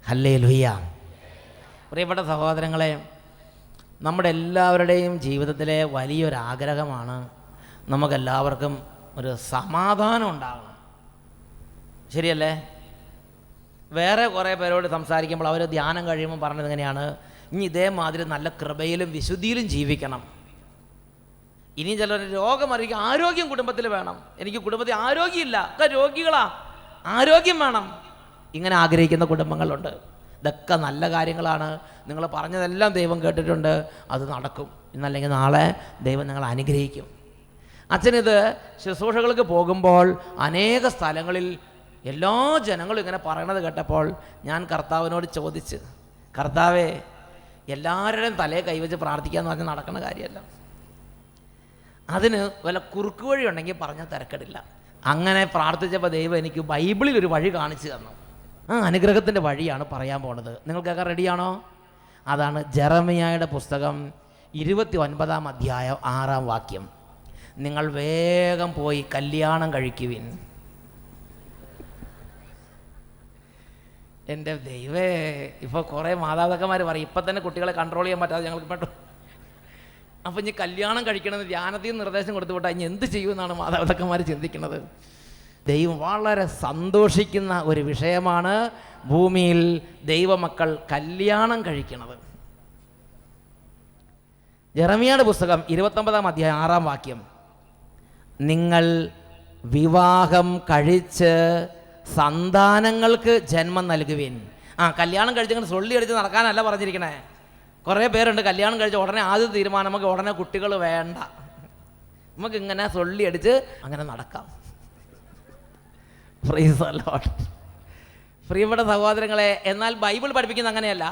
Hallelujah. പ്രിയപ്പെട്ട സഹോദരങ്ങളെ, നമ്മുടെ എല്ലാവരുടെയും ജീവിതത്തിലെ വലിയൊരാഗ്രഹമാണ് നമുക്കെല്ലാവർക്കും ഒരു സമാധാനം ഉണ്ടാകണം. ശരിയല്ലേ? വേറെ കുറേ പേരോട് സംസാരിക്കുമ്പോൾ അവർ ധ്യാനം കഴിയുമ്പോൾ പറഞ്ഞത് എങ്ങനെയാണ്, ഇനി ഇതേമാതിരി നല്ല കൃപയിലും വിശുദ്ധിയിലും ജീവിക്കണം. ഇനി ചിലർ രോഗം അറിയിക്കും, ആരോഗ്യം കുടുംബത്തിൽ വേണം. എനിക്ക് കുടുംബത്തിൽ ആരോഗ്യമില്ല, ഒക്കെ രോഗികളാ, ആരോഗ്യം വേണം. ഇങ്ങനെ ആഗ്രഹിക്കുന്ന കുടുംബങ്ങളുണ്ട്. ഇതൊക്കെ നല്ല കാര്യങ്ങളാണ്. നിങ്ങൾ പറഞ്ഞതെല്ലാം ദൈവം കേട്ടിട്ടുണ്ട്, അത് നടക്കും. ഇന്നല്ലെങ്കിൽ നാളെ ദൈവം നിങ്ങളെ അനുഗ്രഹിക്കും. അച്ഛനിത് ശുശ്രൂഷകൾക്ക് പോകുമ്പോൾ അനേക സ്ഥലങ്ങളിൽ എല്ലാ ജനങ്ങളും ഇങ്ങനെ പറയണത് കേട്ടപ്പോൾ ഞാൻ കർത്താവിനോട് ചോദിച്ച്, കർത്താവേ, എല്ലാവരുടെയും തലയെ കൈവച്ച് പ്രാർത്ഥിക്കാമെന്ന് പറഞ്ഞാൽ നടക്കുന്ന കാര്യമല്ല. അതിന് വല്ല കുറുക്ക് വഴി ഉണ്ടെങ്കിൽ പറഞ്ഞാൽ തിരക്കിടില്ല. അങ്ങനെ പ്രാർത്ഥിച്ചപ്പോൾ ദൈവം എനിക്ക് ബൈബിളിൽ ഒരു വഴി കാണിച്ചു തന്നു. ആ അനുഗ്രഹത്തിൻ്റെ വഴിയാണ് പറയാൻ പോണത്. നിങ്ങൾക്കൊക്കെ റെഡിയാണോ? അതാണ് ജെറമിയായുടെ പുസ്തകം 29-ാം അധ്യായം 6-ാം വാക്യം. നിങ്ങൾ വേഗം പോയി കല്യാണം കഴിക്കുവിൻ. എൻ്റെ ദൈവേ, ഇപ്പോൾ കുറേ മാതാപിതാക്കന്മാർ പറയും, ഇപ്പം തന്നെ കുട്ടികളെ കൺട്രോൾ ചെയ്യാൻ പറ്റാതെ ഞങ്ങൾക്ക് പെട്ടു. അപ്പം ഇനി കല്യാണം കഴിക്കണമെന്ന് ധ്യാനത്തിൽ നിർദ്ദേശം കൊടുത്തു വിട്ടാൽ ഇനി എന്ത് ചെയ്യുമെന്നാണ് മാതാപിതാക്കന്മാർ ചിന്തിക്കുന്നത്. ദൈവം വളരെ സന്തോഷിക്കുന്ന ഒരു വിഷയമാണ് ഭൂമിയിൽ ദൈവമക്കൾ കല്യാണം കഴിക്കുന്നത്. ജെറമിയായുടെ പുസ്തകം 29-ാം അധ്യായം 6-ാം വാക്യം. നിങ്ങൾ വിവാഹം കഴിച്ച് സന്താനങ്ങൾക്ക് ജന്മം നൽകുവിൻ. കല്യാണം കഴിച്ചങ്ങനെ സൊള്ളി അടിച്ച് നടക്കാനല്ല പറഞ്ഞിരിക്കണേ. കുറേ പേരുണ്ട് കല്യാണം കഴിച്ച ഉടനെ ആദ്യ തീരുമാനം നമുക്ക് ഉടനെ കുട്ടികൾ വേണ്ട, നമുക്കിങ്ങനെ സൊള്ളി അടിച്ച് അങ്ങനെ നടക്കാം. Praise the Lord. പ്രിയപ്പെട്ട സഹോദരങ്ങളെ, എന്നാൽ ബൈബിൾ പഠിപ്പിക്കുന്നത് അങ്ങനെയല്ല.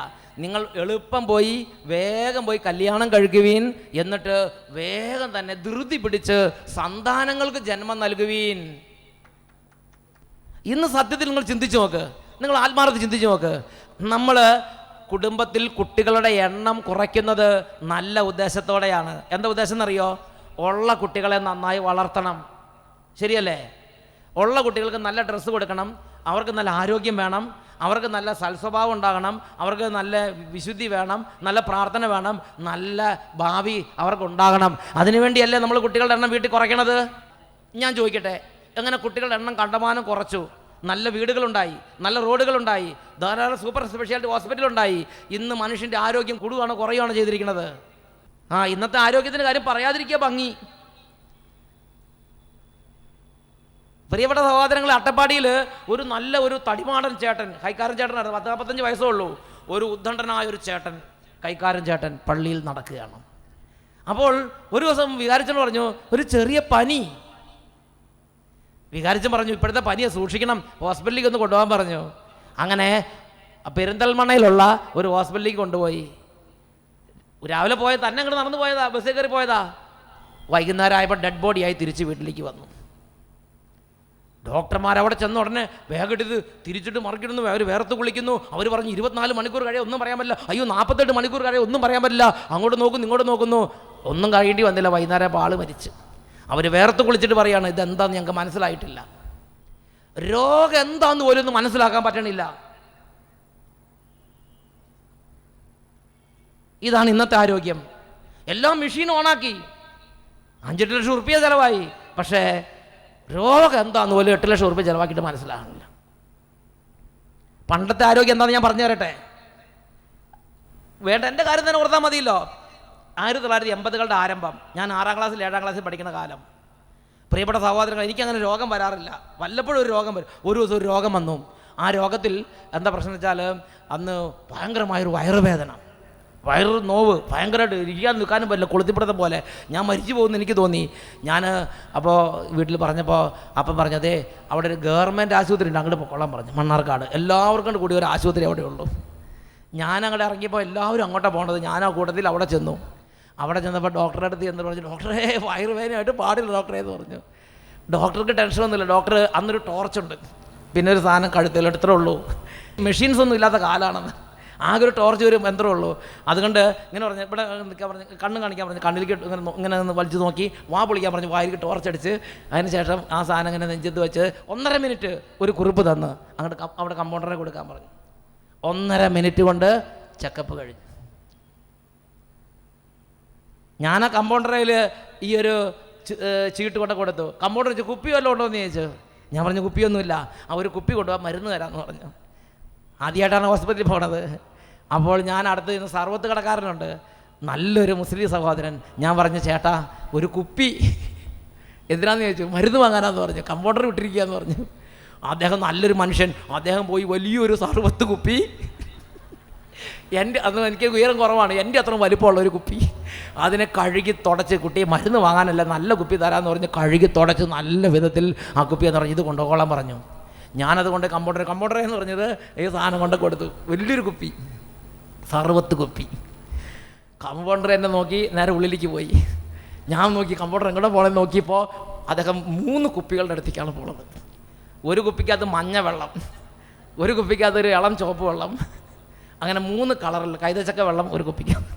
നിങ്ങൾ എളുപ്പം പോയി വേഗം പോയി കല്യാണം കഴിക്കുവീൻ, എന്നിട്ട് വേഗം തന്നെ ധൃതി പിടിച്ച് സന്താനങ്ങൾക്ക് ജന്മം നൽകുവീൻ. ഇന്ന് സത്യത്തിൽ നിങ്ങൾ ചിന്തിച്ചു നോക്ക്, നിങ്ങൾ ആത്മാർത്ഥ ചിന്തിച്ചു നോക്ക്. നമ്മൾ കുടുംബത്തിൽ കുട്ടികളുടെ എണ്ണം കുറയ്ക്കുന്നത് നല്ല ഉദ്ദേശത്തോടെയാണ്. എന്താ ഉദ്ദേശം എന്നറിയോ? ഉള്ള കുട്ടികളെ നന്നായി വളർത്തണം. ശരിയല്ലേ? ഉള്ള കുട്ടികൾക്ക് നല്ല ഡ്രസ്സ് കൊടുക്കണം, അവർക്ക് നല്ല ആരോഗ്യം വേണം, അവർക്ക് നല്ല സൽസ്വഭാവം ഉണ്ടാകണം, അവർക്ക് നല്ല വിശുദ്ധി വേണം, നല്ല പ്രാർത്ഥന വേണം, നല്ല ഭാവി അവർക്കുണ്ടാകണം. അതിനുവേണ്ടിയല്ലേ നമ്മൾ കുട്ടികളുടെ എണ്ണം വീട്ടിൽ കുറയ്ക്കണത്? ഞാൻ ചോദിക്കട്ടെ, എങ്ങനെ കുട്ടികളുടെ എണ്ണം കണ്ടമാനം കുറച്ചു? നല്ല വീടുകളുണ്ടായി, നല്ല റോഡുകളുണ്ടായി, ധാരാളം സൂപ്പർ സ്പെഷ്യാലിറ്റി ഹോസ്പിറ്റലുണ്ടായി. ഇന്ന് മനുഷ്യൻ്റെ ആരോഗ്യം കൂടുകയാണോ കുറയുകയാണോ ചെയ്തിരിക്കുന്നത്? ഇന്നത്തെ ആരോഗ്യത്തിൻ്റെ കാര്യം പറയാതിരിക്കുക ഭംഗി. പ്രിയപ്പെട്ട സഹോദരങ്ങളെ, അട്ടപ്പാടിയിൽ ഒരു നല്ല ഒരു തടിമാടൻ ചേട്ടൻ, കൈക്കാരൻ ചേട്ടനാണ്, 40-45 വയസ്സേ ഉള്ളൂ. ഒരു ഉദ്ദണ്ഡനായ ഒരു ചേട്ടൻ, കൈക്കാരൻ ചേട്ടൻ പള്ളിയിൽ നടക്കുകയാണ്. അപ്പോൾ ഒരു ദിവസം വികാരിച്ചൻ പറഞ്ഞു, ഒരു ചെറിയ പനി. വികാരിച്ചൻ പറഞ്ഞു, ഇപ്പോഴത്തെ പനിയെ സൂക്ഷിക്കണം, ഹോസ്പിറ്റലിലേക്ക് ഒന്ന് കൊണ്ടുപോകാൻ പറഞ്ഞു. അങ്ങനെ പെരിന്തൽമണ്ണയിലുള്ള ഒരു ഹോസ്പിറ്റലിലേക്ക് കൊണ്ടുപോയി. രാവിലെ പോയത് തന്നെ അങ്ങോട്ട് നടന്നു പോയതാ, ബസ്സിൽ കയറി പോയതാ. വൈകുന്നേരം ആയപ്പോൾ ഡെഡ് ബോഡിയായി തിരിച്ച് വീട്ടിലേക്ക് വന്നു. ഡോക്ടർമാർ അവിടെ ചെന്ന ഉടനെ വേഗം എടുത്ത് തിരിച്ചിട്ട് മറിക്കിടുന്നു, അവർ വേർത്ത് കുളിക്കുന്നു. അവർ പറഞ്ഞു 24 മണിക്കൂർ കഴിയാൻ ഒന്നും പറയാൻ പറ്റില്ല. അയ്യോ 48 മണിക്കൂർ കഴിയാൻ ഒന്നും പറയാൻ പറ്റില്ല. അങ്ങോട്ട് നോക്കുന്നു ഇങ്ങോട്ട് നോക്കുന്നു, ഒന്നും കഴിയേണ്ടി വന്നില്ല. വൈകുന്നേരം ആൾ മരിച്ച്. അവർ വേർത്ത് കുളിച്ചിട്ട് പറയാണ്, ഇതെന്താന്ന് ഞങ്ങൾക്ക് മനസ്സിലായിട്ടില്ല. രോഗം എന്താന്ന് പോലും ഒന്നും മനസ്സിലാക്കാൻ പറ്റണില്ല. ഇതാണ് ഇന്നത്തെ ആരോഗ്യം. എല്ലാം മെഷീൻ ഓണാക്കി, 5-8 ലക്ഷം റുപ്യ ചിലവായി. പക്ഷേ രോഗം എന്താന്ന് പോലും 8 ലക്ഷം റുപ്യ ചിലവാക്കിയിട്ട് മനസ്സിലാകുന്നില്ല. പണ്ടത്തെ ആരോഗ്യം എന്താണെന്ന് ഞാൻ പറഞ്ഞു തരട്ടെ. വേണ്ട, എൻ്റെ കാര്യം തന്നെ ഓർത്താൽ മതിയല്ലോ. 1980കളുടെ ആരംഭം, ഞാൻ 6-ാം ക്ലാസ്സിൽ 7-ാം ക്ലാസ്സിൽ പഠിക്കുന്ന കാലം. പ്രിയപ്പെട്ട സഹോദരങ്ങൾ, എനിക്കങ്ങനെ രോഗം വരാറില്ല. വല്ലപ്പോഴും ഒരു രോഗം വരും. ഒരു ദിവസം ഒരു രോഗം വന്നു. ആ രോഗത്തിൽ എന്താ പ്രശ്നം വെച്ചാൽ, അന്ന് ഭയങ്കരമായൊരു വയറുവേദന, വയറ് നോവ്, ഭയങ്കരമായിട്ട് ഇരിക്കാൻ നിൽക്കാനും പറ്റില്ല, കൊളുത്തിപ്പിടുത്തം പോലെ. ഞാൻ മരിച്ചു പോകുമെന്ന് എനിക്ക് തോന്നി. ഞാൻ അപ്പോൾ വീട്ടിൽ പറഞ്ഞപ്പോൾ അപ്പം പറഞ്ഞതേ, അവിടെ ഒരു ഗവൺമെൻറ് ആശുപത്രി ഉണ്ട്, അങ്ങോട്ട് പൊക്കോളാൻ പറഞ്ഞു. മണ്ണാർക്കാട് എല്ലാവർക്കും കൂടി ഒരു ആശുപത്രി അവിടെ ഉള്ളൂ. ഞാൻ അങ്ങോട്ട് ഇറങ്ങിയപ്പോൾ എല്ലാവരും അങ്ങോട്ടാണ് പോകേണ്ടത്. ഞാൻ ആ കൂട്ടത്തിൽ അവിടെ ചെന്നു. അവിടെ ചെന്നപ്പോൾ ഡോക്ടറെ അടുത്ത് എന്ന് പറഞ്ഞു, ഡോക്ടറെ വയറുവേദനയായിട്ട് പാടില്ല ഡോക്ടറെ എന്ന് പറഞ്ഞു. ഡോക്ടർക്ക് ടെൻഷനൊന്നുമില്ല. ഡോക്ടർ അന്നൊരു ടോർച്ചുണ്ട്, പിന്നെ ഒരു സാധനം കഴുത്തിലെടുത്തേ ഉള്ളൂ. മെഷീൻസ് ഒന്നും ഇല്ലാത്ത കാലമാണെന്ന്. ആകെ ഒരു ടോർച്ച് ഒരു യന്ത്രമുള്ളൂ. അതുകൊണ്ട് ഇങ്ങനെ പറഞ്ഞു, ഇവിടെ നിൽക്കാൻ പറഞ്ഞു, കണ്ണ് കാണിക്കാൻ പറഞ്ഞു, കണ്ണിലേക്ക് ഇങ്ങനെ ഒന്ന് വലിച്ചു നോക്കി, വാ പൊളിക്കാൻ പറഞ്ഞു, വായിലേക്ക് ടോർച്ച് അടിച്ച് അതിന് ശേഷം ആ സാധനം ഇങ്ങനെ നെഞ്ചത്ത് വെച്ച് 1.5 മിനിറ്റ് ഒരു കുറിപ്പ് തന്ന് അങ്ങോട്ട് അവിടെ കമ്പൗണ്ടറെ കൊടുക്കാൻ പറഞ്ഞു. 1.5 മിനിറ്റ് കൊണ്ട് ചെക്കപ്പ് കഴിഞ്ഞു. ഞാൻ ആ കമ്പൗണ്ടറിൽ ഈ ഒരു ചീട്ട് കൊണ്ട് കൊടുത്തു. കമ്പൗണ്ടർ ചോദിച്ചു കുപ്പി വല്ലതും ഉണ്ടോ എന്ന് ചോദിച്ചു. ഞാൻ പറഞ്ഞു കുപ്പിയൊന്നുമില്ല. ആ ഒരു കുപ്പി കൊണ്ടുപോകാൻ മരുന്ന് തരാമെന്ന് പറഞ്ഞു. ആദ്യമായിട്ടാണ് ഹോസ്പിറ്റലിൽ പോണത്. അപ്പോൾ ഞാൻ അടുത്ത് നിന്ന് സർവത്ത് കടക്കാരനുണ്ട്, നല്ലൊരു മുസ്ലിം സഹോദരൻ. ഞാൻ പറഞ്ഞു ചേട്ടാ ഒരു കുപ്പി എന്തിനാന്ന് ചോദിച്ചു. മരുന്ന് വാങ്ങാനാന്ന് പറഞ്ഞു. കമ്പൗണ്ടർ വിട്ടിരിക്കുക എന്ന് പറഞ്ഞു. അദ്ദേഹം നല്ലൊരു മനുഷ്യൻ. അദ്ദേഹം പോയി വലിയൊരു സർവത്ത് കുപ്പി, അന്ന് എനിക്ക് ഉയരം കുറവാണ്, എൻ്റെ അത്ര വലിപ്പമുള്ള ഒരു കുപ്പി, അതിനെ കഴുകി തുടച്ച് കുട്ടിയെ മരുന്ന് വാങ്ങാനല്ല നല്ല കുപ്പി തരാമെന്ന് പറഞ്ഞ് കഴുകി തുടച്ച് നല്ല വിധത്തിൽ ആ കുപ്പി എന്ന് പറഞ്ഞ് ഇത് കൊണ്ടുപോകാൻ പറഞ്ഞു. ഞാനത് കൊണ്ട് കമ്പൗണ്ടർ എന്ന് പറഞ്ഞത് ഈ സാധനം കൊണ്ട് കൊടുത്തു. വലിയൊരു കുപ്പി, സർവത്ത് കുപ്പി. കമ്പൗണ്ടർ എന്നെ നോക്കി നേരെ ഉള്ളിലേക്ക് പോയി. ഞാൻ നോക്കി കമ്പൗണ്ടർ എങ്ങോട്ട് പോകണമെന്ന് നോക്കിയപ്പോൾ അദ്ദേഹം 3 കുപ്പികളുടെ അടുത്തേക്കാണ് പോണത്. ഒരു കുപ്പിക്കകത്ത് മഞ്ഞ വെള്ളം, ഒരു കുപ്പിക്കകത്തൊരു ഇളം ചുവപ്പ് വെള്ളം, അങ്ങനെ 3 കളറിൽ കൈതച്ചക്ക വെള്ളം ഒരു കുപ്പിക്കകത്ത്.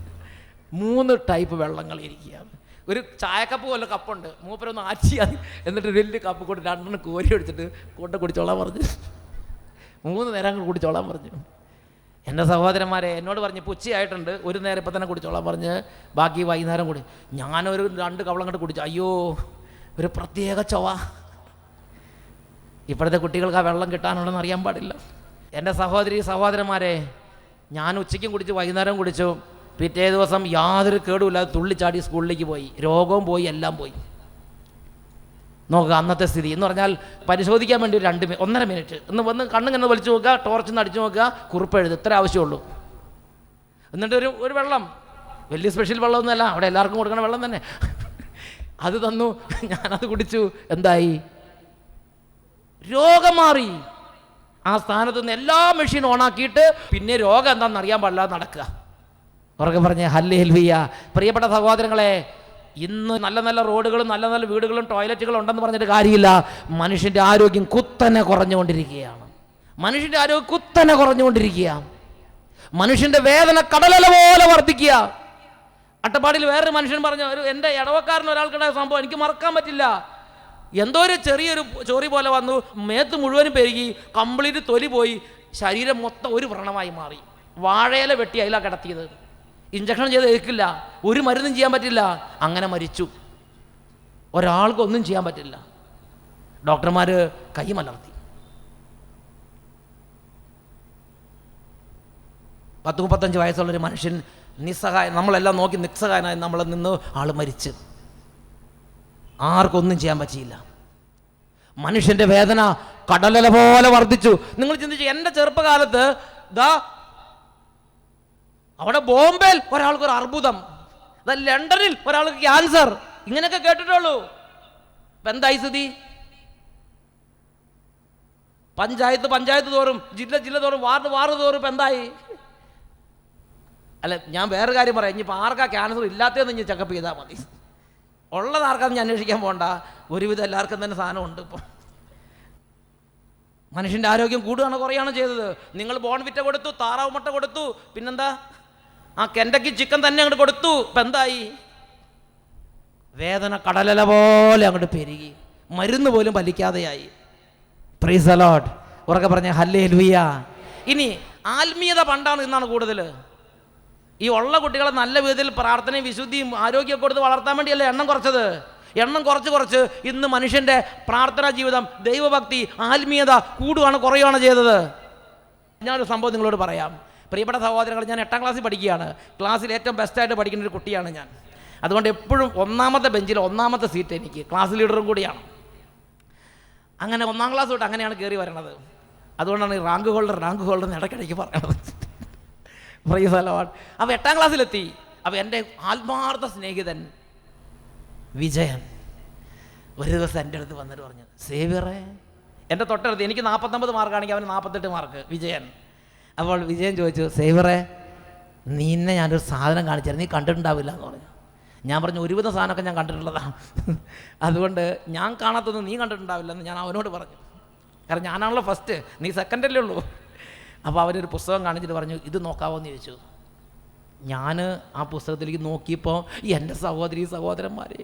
3 ടൈപ്പ് വെള്ളങ്ങൾ ഇരിക്കുകയാണ്. ഒരു ചായക്കപ്പ് പോലെ കപ്പുണ്ട്, മൂപ്പരൊന്ന് ആച്ചിയാൽ എന്നിട്ട് വലിയ കപ്പ് കൊണ്ട് 2 കോരി എടുത്തിട്ട് കൊണ്ട് കുടിച്ചോളാൻ പറഞ്ഞു. 3 നേരം കുടിച്ചോളാൻ പറഞ്ഞു. എൻ്റെ സഹോദരന്മാരെ എന്നോട് പറഞ്ഞ് പുച്ചയായിട്ടുണ്ട്, ഒരു നേരം ഇപ്പം തന്നെ കുടിച്ചോളാൻ പറഞ്ഞ് ബാക്കി വൈകുന്നേരം കൂടി. ഞാനൊരു 2 കവളം കണ്ട് കുടിച്ചു. അയ്യോ ഒരു പ്രത്യേക ചൊവ. ഇപ്പോഴത്തെ കുട്ടികൾക്ക് ആ വെള്ളം കിട്ടാനുണ്ടെന്ന് അറിയാൻ പാടില്ല. എൻ്റെ സഹോദരന്മാരെ, ഞാൻ ഉച്ചയ്ക്കും കുടിച്ചു വൈകുന്നേരം കുടിച്ചു. പിറ്റേ ദിവസം യാതൊരു കേടുമില്ലാതെ തുള്ളിച്ചാടി സ്കൂളിലേക്ക് പോയി. രോഗവും പോയി, എല്ലാം പോയി. നോക്കുക അന്നത്തെ സ്ഥിതി എന്ന് പറഞ്ഞാൽ പരിശോധിക്കാൻ വേണ്ടി ഒരു 1.5 മിനിറ്റ് ഒന്ന് വന്ന് കണ്ണിങ്ങനെ വലിച്ചു നോക്കുക, ടോർച്ചൊന്ന് അടിച്ചു നോക്കുക, കുറിപ്പ് എഴുതുക, ഇത്ര ആവശ്യമുള്ളൂ. എന്നിട്ട് ഒരു വെള്ളം, വലിയ സ്പെഷ്യൽ വെള്ളമൊന്നുമല്ല, അവിടെ എല്ലാവർക്കും കൊടുക്കണ വെള്ളം തന്നെ, അത് തന്നു. ഞാനത് കുടിച്ചു. എന്തായി? രോഗം മാറി. ആ സ്ഥാനത്ത് നിന്ന് എല്ലാ മെഷീൻ ഓണാക്കിയിട്ട് പിന്നെ രോഗം എന്താണെന്ന് അറിയാൻ പാടില്ലാതെ നടക്കുക. ഉറക്കെ പറഞ്ഞേ ഹല്ലേലൂയ. പ്രിയപ്പെട്ട സഹോദരങ്ങളെ, ഇന്ന് നല്ല നല്ല റോഡുകളും നല്ല നല്ല വീടുകളും ടോയ്ലറ്റുകളും ഉണ്ടെന്ന് പറഞ്ഞിട്ട് കാര്യമില്ല. മനുഷ്യൻ്റെ ആരോഗ്യം കുത്തനെ കുറഞ്ഞുകൊണ്ടിരിക്കുകയാണ്. മനുഷ്യൻ്റെ വേദന കടലല പോലെ വർദ്ധിക്കുക. അട്ടപ്പാടിയിൽ വേറൊരു മനുഷ്യൻ പറഞ്ഞു, എൻ്റെ ഇടവക്കാരൻ ഒരാൾക്കുണ്ടായ സംഭവം എനിക്ക് മറക്കാൻ പറ്റില്ല. എന്തോ ഒരു ചെറിയൊരു ചൊറി പോലെ വന്നു, മേത്ത് മുഴുവനും പെരുകി, കംപ്ലീറ്റ് തൊലി പോയി, ശരീരം മൊത്തം ഒരു വ്രണമായി മാറി. വാഴയില വെട്ടി അതിലാണ് കിടത്തിയത്. ഇഞ്ചക്ഷൻ ചെയ്ത് ഏൽക്കില്ല, ഒരു മരുന്നും ചെയ്യാൻ പറ്റില്ല, അങ്ങനെ മരിച്ചു. ഒരാൾക്കൊന്നും ചെയ്യാൻ പറ്റില്ല. ഡോക്ടർമാർ കൈ മലർത്തി. 10-35 വയസ്സുള്ളൊരു മനുഷ്യൻ നിസ്സഹായം, നമ്മളെല്ലാം നോക്കി നിസ്സഹായനായി നമ്മൾ നിന്ന് ആൾ മരിച്ച്. ആർക്കൊന്നും ചെയ്യാൻ പറ്റിയില്ല. മനുഷ്യൻ്റെ വേദന കടലല പോലെ വർദ്ധിച്ചു. നിങ്ങൾ ചിന്തിച്ചു, എൻ്റെ ചെറുപ്പകാലത്ത് അവിടെ ബോംബെയിൽ ഒരാൾക്കൊരു അർബുദം, ലണ്ടനിൽ ഒരാൾക്ക് ക്യാൻസർ, ഇങ്ങനെയൊക്കെ കേട്ടിട്ടുള്ളൂ. ഇപ്പം എന്തായി സ്ഥിതി? പഞ്ചായത്ത് തോറും, ജില്ല തോറും, വാർഡ് തോറും ഇപ്പം എന്തായി? അല്ല, ഞാൻ വേറെ കാര്യം പറയാം. ഇനിയിപ്പോൾ ആർക്കാ ക്യാൻസർ ഇല്ലാത്തതെന്ന് ഇനി ചെക്കപ്പ് ചെയ്താൽ മതി. ഉള്ളത് ആർക്കാന്ന് ഞാൻ അന്വേഷിക്കാൻ പോകണ്ട. ഒരുവിധം എല്ലാവർക്കും തന്നെ സാധനമുണ്ട്. ഇപ്പോൾ മനുഷ്യൻ്റെ ആരോഗ്യം കൂടുകയാണ് കുറയാണ് ചെയ്തത്. നിങ്ങൾ ബോൺവിറ്റ കൊടുത്തു, താറാവ് മുട്ട കൊടുത്തു, പിന്നെന്താ ആ കെൻഡക്കി ചിക്കൻ തന്നെ അങ്ങോട്ട് കൊടുത്തു. ഇപ്പം എന്തായി? വേദന കടലല പോലെ അങ്ങോട്ട് പെരുകി, മരുന്ന് പോലും ഫലിക്കാതെയായി. Praise the Lord. ഉറക്കെ പറഞ്ഞ ഹല്ലേലൂയ. ഇനി ആത്മീയത പണ്ടാണ് ഇന്നാണ് കൂടുതൽ. ഈ ഉള്ള കുട്ടികളെ നല്ല വിധത്തിൽ പ്രാർത്ഥനയും വിശുദ്ധിയും ആരോഗ്യമൊക്കെ കൊടുത്ത് വളർത്താൻ വേണ്ടിയല്ലേ എണ്ണം കുറച്ചത്. എണ്ണം കുറച്ച് ഇന്ന് മനുഷ്യൻ്റെ പ്രാർത്ഥനാ ജീവിതം, ദൈവഭക്തി, ആത്മീയത കൂടുകയാണ് കുറയുകയാണ് ചെയ്തത്. ഞാനൊരു സംഭവം നിങ്ങളോട് പറയാം. പ്രിയപ്പെട്ട സഹോദരങ്ങൾ, ഞാൻ 8ാം ക്ലാസ്സിൽ പഠിക്കുകയാണ്. ക്ലാസ്സിൽ ഏറ്റവും ബെസ്റ്റായിട്ട് പഠിക്കുന്ന ഒരു കുട്ടിയാണ് ഞാൻ. അതുകൊണ്ട് എപ്പോഴും 1ാമത്തെ ബെഞ്ചിൽ 1ാമത്തെ സീറ്റ് എനിക്ക്, ക്ലാസ് ലീഡറും കൂടിയാണ്. അങ്ങനെ 1ാം ക്ലാസ് തൊട്ട് അങ്ങനെയാണ് കയറി വരണത്. അതുകൊണ്ടാണ് ഈ റാങ്ക് ഹോൾഡർ ഇടയ്ക്കിടയ്ക്ക് പറയണത്. Praise the Lord. അപ്പോൾ 8ാം ക്ലാസ്സിലെത്തി. അപ്പോൾ എൻ്റെ ആത്മാർത്ഥ സ്നേഹിതൻ വിജയൻ ഒരു ദിവസം എൻ്റെ അടുത്ത് വന്നിട്ട് പറഞ്ഞു, സേവ്യറേ, എൻ്റെ തൊട്ടടുത്ത് എനിക്ക് 49 മാർക്കാണെങ്കിൽ അവന് 48 മാർക്ക്, വിജയൻ. അപ്പോൾ വിജയൻ ചോദിച്ചു, സേവ്യറേ, നിന്നെ ഞാനൊരു സാധനം കാണിച്ചായിരുന്നു, നീ കണ്ടിട്ടുണ്ടാവില്ല എന്ന് പറഞ്ഞു. ഞാൻ പറഞ്ഞു, ഒരുവിധ സാധനമൊക്കെ ഞാൻ കണ്ടിട്ടുള്ളതാണ്, അതുകൊണ്ട് ഞാൻ കാണാത്തൊന്നും നീ കണ്ടിട്ടുണ്ടാവില്ലെന്ന് ഞാൻ അവനോട് പറഞ്ഞു. കാരണം ഞാനാണല്ലോ ഫസ്റ്റ്, നീ സെക്കൻഡല്ലേ ഉള്ളൂ. അപ്പോൾ അവനൊരു പുസ്തകം കാണിച്ചിട്ട് പറഞ്ഞു, ഇത് നോക്കാവോ എന്ന് ചോദിച്ചു. ഞാൻ ആ പുസ്തകത്തിലേക്ക് നോക്കിയപ്പോൾ എൻ്റെ സഹോദരന്മാരെ,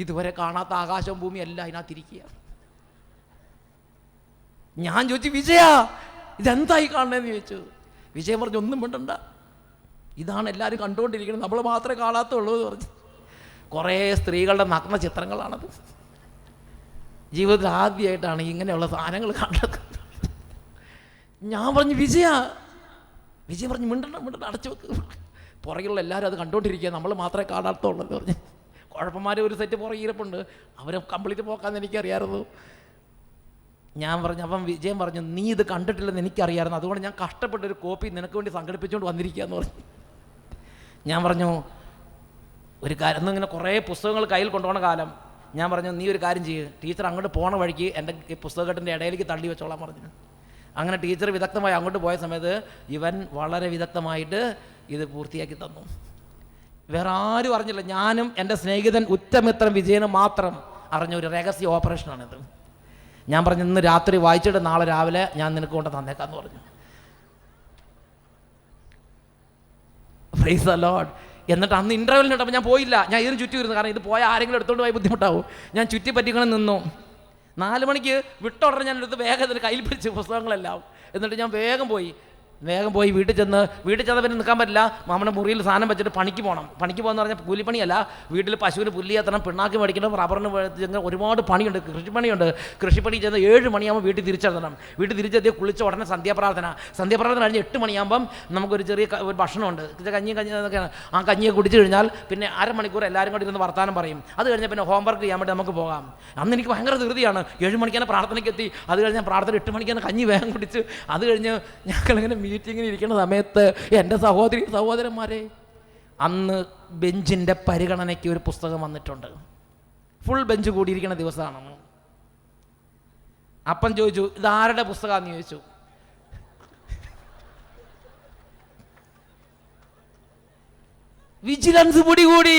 ഇതുവരെ കാണാത്ത ആകാശവും ഭൂമിയും എല്ലാം അതിനകത്തിരിക്കുക. ഞാൻ ചോദിച്ചു, വിജയ ഇതെന്തായി കാണണമെന്ന് ചോദിച്ചു. വിജയൻ പറഞ്ഞു ഒന്നും മിണ്ടണ്ട, ഇതാണ് എല്ലാവരും കണ്ടുകൊണ്ടിരിക്കുന്നത്, നമ്മൾ മാത്രമേ കാണാത്തുള്ളൂ എന്ന് പറഞ്ഞു. കുറേ സ്ത്രീകളുടെ നഗ്ന ചിത്രങ്ങളാണത്. ജീവിതത്തിൽ ആദ്യമായിട്ടാണ് ഇങ്ങനെയുള്ള സാധനങ്ങൾ കണ്ടത്. ഞാൻ പറഞ്ഞു വിജയൻ പറഞ്ഞു മിണ്ടണ്ട അടച്ചു വെക്ക്, പുറകിലുള്ള എല്ലാവരും അത് കണ്ടുകൊണ്ടിരിക്കുക, നമ്മൾ മാത്രമേ കാണാത്തുള്ളൂ എന്ന് പറഞ്ഞു. കുഴപ്പന്മാർ ഒരു സെറ്റ് പുറകിരിപ്പുണ്ട്, അവരെ കംപ്ലീറ്റ് പോക്കാന്ന് എനിക്കറിയാമായിരുന്നു. ഞാൻ പറഞ്ഞു, അപ്പം വിജയൻ പറഞ്ഞു നീ ഇത് കണ്ടിട്ടില്ലെന്ന് എനിക്കറിയാമായിരുന്നു, അതുകൊണ്ട് ഞാൻ കഷ്ടപ്പെട്ടൊരു കോപ്പി നിനക്ക് വേണ്ടി സംഘടിപ്പിച്ചുകൊണ്ട് വന്നിരിക്കുക എന്ന് പറഞ്ഞു. ഞാൻ പറഞ്ഞു ഒരു കാര്യം, എന്നിങ്ങനെ കുറേ പുസ്തകങ്ങൾ കയ്യിൽ കൊണ്ടുപോകണ കാലം, ഞാൻ പറഞ്ഞു നീ ഒരു കാര്യം ചെയ്യ്, ടീച്ചർ അങ്ങോട്ട് പോണ വഴിക്ക് എൻ്റെ പുസ്തകത്തിൻ്റെ ഇടയിലേക്ക് തള്ളി വെച്ചോളാൻ പറഞ്ഞു. അങ്ങനെ ടീച്ചർ വിദഗ്ധമായി അങ്ങോട്ട് പോയ സമയത്ത് ഇവൻ വളരെ വിദഗ്ധമായിട്ട് ഇത് പൂർത്തിയാക്കി തന്നു. വേറെ ആരും അറിഞ്ഞില്ല, ഞാനും എൻ്റെ സ്നേഹിതൻ ഉറ്റമിത്രം വിജയനും മാത്രം അറിഞ്ഞ ഒരു രഹസ്യ ഓപ്പറേഷനാണിത്. ഞാൻ പറഞ്ഞു ഇന്ന് രാത്രി വായിച്ചിട്ട് നാളെ രാവിലെ ഞാൻ നിനക്ക് കൊണ്ട് തന്നേക്കാന്ന് പറഞ്ഞു. Praise the Lord. എന്നിട്ട് അന്ന് ഇൻ്റർവെല്ലിനിട്ടപ്പോൾ ഞാൻ പോയില്ല, ഞാൻ ഇതിന് ചുറ്റി വരുന്നു, കാരണം ഇത് പോയ ആരെങ്കിലും എടുത്തുകൊണ്ട് പോയി ബുദ്ധിമുട്ടാവും. ഞാൻ ചുറ്റി പറ്റിക്കണം നിന്നു. 4 മണിക്ക് വിട്ട ഉടനെ ഞാൻ എടുത്ത് വേഗം ഇതിന് കയ്യിൽ പിടിച്ച് പുസ്തകങ്ങളെല്ലാം, എന്നിട്ട് ഞാൻ വേഗം പോയി വീട്ടിൽ ചെന്ന് പിന്നെ നിൽക്കാൻ പറ്റില്ല. നമ്മുടെ മുറിയിൽ സാധനം വെച്ചിട്ട് പണിക്ക് പോകണം. പണിക്ക് പോകുന്ന പറഞ്ഞാൽ കൂലിപ്പണിയല്ല, വീട്ടിൽ പശുവിന് പുല്ല് ചേർത്തണം, പിണ്ണാക്ക് മേടിക്കണം, റബ്ബറിന് ഒരുപാട് പണിയുണ്ട്, കൃഷിപ്പണിയുണ്ട്. കൃഷിപ്പണി ചെന്ന് 7 മണിയാകുമ്പോൾ വീട്ടിൽ തിരിച്ചെത്തണം. വീട്ടിൽ തിരിച്ചെത്തിയ കുളിച്ച ഉടനെ സന്ധ്യാപ്രാർത്ഥന കഴിഞ്ഞ് 8 മണിയാകുമ്പം നമുക്കൊരു ചെറിയ ഒരു ഭക്ഷണമുണ്ട്, കഞ്ഞി എന്നൊക്കെയാണ്. ആ കഞ്ഞിയെ കുടിച്ചു കഴിഞ്ഞാൽ പിന്നെ അരമണിക്കൂർ എല്ലാവരും കൂടി ഇരുന്ന് വർത്താനം പറയും. അത് കഴിഞ്ഞാൽ പിന്നെ ഹോംവർക്ക് ചെയ്യാൻ വേണ്ടി നമുക്ക് പോകാം. അന്ന് എനിക്ക് ഭയങ്കര ധൃതിയാണ്. 7 മണിക്കാണ് പ്രാർത്ഥനയ്ക്ക് എത്തി. അത് കഴിഞ്ഞ് ഞാൻ പ്രാർത്ഥന 8 മണിക്കാണ് കഞ്ഞി വേഗം കുടിച്ച്. അത് കഴിഞ്ഞ് ഞങ്ങളിങ്ങനെ മീറ്റിങ്ങിന് ഇരിക്കുന്ന സമയത്ത് എൻ്റെ സഹോദരന്മാരെ, അന്ന് ബെഞ്ചിൻ്റെ പരിഗണനയ്ക്ക് ഒരു പുസ്തകം വന്നിട്ടുണ്ട്. ഫുൾ ബെഞ്ച് കൂടിയിരിക്കുന്ന ദിവസമാണ്. അപ്പം ചോദിച്ചു ഇതാരുടെ പുസ്തകമാണെന്ന് ചോദിച്ചു. വിജിലൻസ് പിടികൂടി.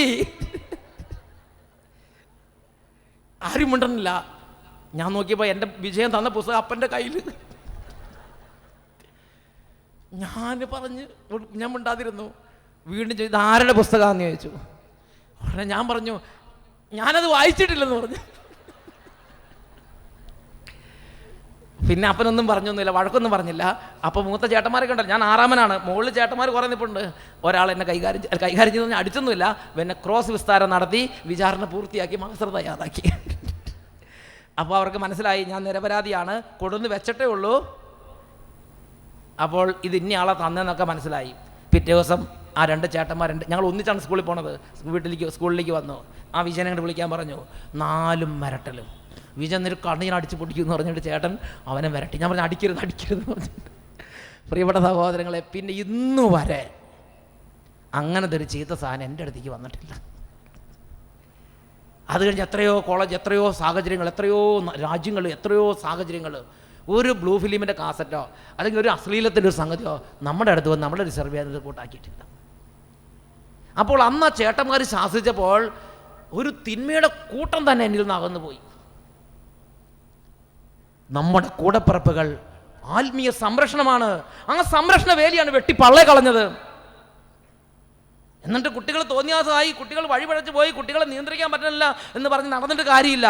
ആരും മിണ്ടണില്ല. ഞാൻ നോക്കിയപ്പോൾ എൻ്റെ വിജയൻ തന്ന പുസ്തകം അപ്പൻ്റെ കയ്യിൽ. ഞാൻ മിണ്ടാതിരുന്നു. വീണ്ടും ചോദിച്ചു ആരുടെ പുസ്തകമാണെന്ന് ചോദിച്ചു. ഉടനെ ഞാൻ പറഞ്ഞു ഞാനത് വായിച്ചിട്ടില്ലെന്ന് പറഞ്ഞു. പിന്നെ അപ്പനൊന്നും പറഞ്ഞൊന്നുമില്ല, വഴക്കൊന്നും പറഞ്ഞില്ല. അപ്പോൾ മൂത്ത ചേട്ടന്മാരൊക്കെ ഉണ്ടല്ലോ, ഞാൻ 6-മനാണ്, മുകളിൽ ചേട്ടന്മാർ കുറേ നിൽപ്പുണ്ട്. ഒരാൾ എന്നെ കൈകാര്യം ചെയ്ത് അടിച്ചൊന്നുമില്ല, പിന്നെ ക്രോസ് വിസ്താരം നടത്തി വിചാരണ പൂർത്തിയാക്കി മാസ്റ്റർ തയ്യാറാക്കി. അപ്പോൾ അവർക്ക് മനസ്സിലായി ഞാൻ നിരപരാധിയാണ്, കൊടുന്ന് വെച്ചിട്ടേ ഉള്ളൂ. അപ്പോൾ ഇത് ഇന്നയാളെ തന്നെന്നൊക്കെ മനസ്സിലായി. പിറ്റേ ദിവസം ആ 2 ചേട്ടന്മാരുണ്ട്, ഞങ്ങൾ ഒന്നിച്ചാണ് സ്കൂളിൽ പോണത്. സ്കൂളിലേക്ക് വന്നു. ആ വിജയനെ അങ്ങോട്ട് വിളിക്കാൻ പറഞ്ഞു. 4 മിരട്ടലും. വിജയൻ ഒരു കണ്ണീർ അടിച്ച് പൊടിക്കുമെന്ന് പറഞ്ഞിട്ട് ചേട്ടൻ അവനെ വിരട്ടി. ഞാൻ പറഞ്ഞു അടിക്കരുത് പറഞ്ഞിട്ട്. പ്രിയപ്പെട്ട സഹോദരങ്ങളെ, പിന്നെ ഇന്നു വരെ അങ്ങനത്തെ ഒരു ചീത്ത സാധനം എൻ്റെ അടുത്തേക്ക് വന്നിട്ടില്ല. അത് കഴിഞ്ഞ് എത്രയോ കോളേജ്, എത്രയോ സാഹചര്യങ്ങൾ, എത്രയോ രാജ്യങ്ങൾ, എത്രയോ സാഹചര്യങ്ങൾ, ഒരു ബ്ലൂ ഫിലിമിൻ്റെ കാസറ്റോ അല്ലെങ്കിൽ ഒരു അശ്ലീലത്തിൻ്റെ ഒരു സംഗതിയോ നമ്മുടെ അടുത്ത് വന്ന് നമ്മുടെ റിസർവ് ചെയ്യാൻ കൂട്ടാക്കിയിട്ടില്ല. അപ്പോൾ അന്ന് ആ ചേട്ടന്മാർ ശാസിച്ചപ്പോൾ ഒരു തിന്മയുടെ കൂട്ടം തന്നെ എന്നിൽ നിന്ന് അകന്നു പോയി. നമ്മുടെ കൂടപ്പിറപ്പുകൾ ആത്മീയ സംരക്ഷണമാണ്. ആ സംരക്ഷണ വേലിയാണ് വെട്ടി പള്ളേ കളഞ്ഞത്. എന്നിട്ട് കുട്ടികൾ തോന്നിയാസമായി, കുട്ടികൾ വഴിപഴച്ചു പോയി, കുട്ടികളെ നിയന്ത്രിക്കാൻ പറ്റില്ല എന്ന് പറഞ്ഞ് നടന്നിട്ട് കാര്യമില്ല.